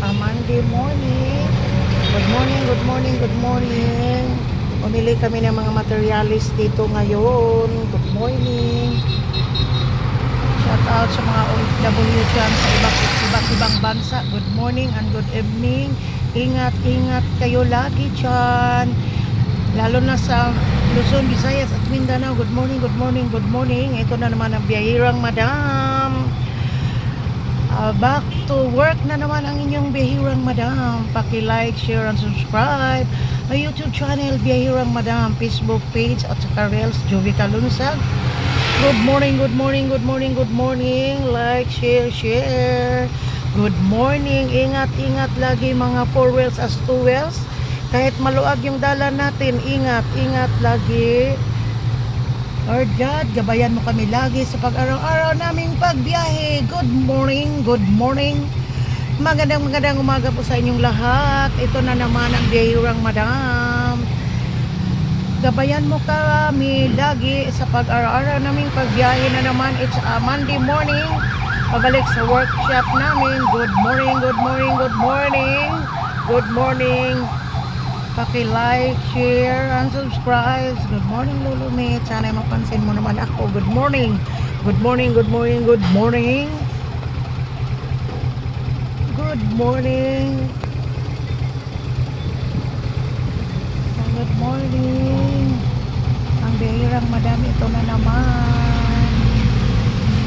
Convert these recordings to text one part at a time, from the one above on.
Monday morning. Good morning, good morning, good morning. Pumili kami ng mga materialis dito ngayon. Good morning. Shout out sa mga OFW dyan sa iba't ibang bansa. Good morning and good evening. Ingat kayo lagi dyan. Lalo na sa Luzon, Visayas at Mindanao. Good morning, good morning, good morning. Ito na naman ang biyahirang madam. Back to work na naman ang inyong biyahirang madam. Paki-like, share, and subscribe. May YouTube channel, Biyahirang Madam, Facebook page, at saka Reels, Jovi Kalunsag. Good morning, good morning, good morning, good morning. Like, share, share. Good morning. Ingat lagi mga 4 wheels as 2 wheels. Kahit maluag yung dala natin, ingat lagi. Lord God, gabayan mo kami lagi sa pag-araw-araw naming pagbiyahe. Good morning, good morning. Magandang umaga po sa inyong lahat. Ito na naman ang Biyahirang Madam. Gabayan mo kami lagi sa pag-araw-araw naming pagbiyahe na naman. It's a Monday morning. Pabalik sa workshop namin. Good morning, good morning, good morning. Good morning. Paki-like, share, and subscribe. Good morning, Lulu Mate. Sana mapansin mo naman ako. Good morning. Good morning, good morning, good morning. Good morning. Good morning. Ang biyahirang madam, ito na naman.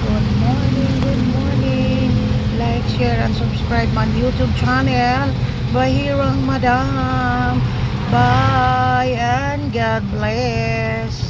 Good morning, good morning. Like, share, and subscribe my YouTube channel, Biyahirang Madam. Bye and God bless.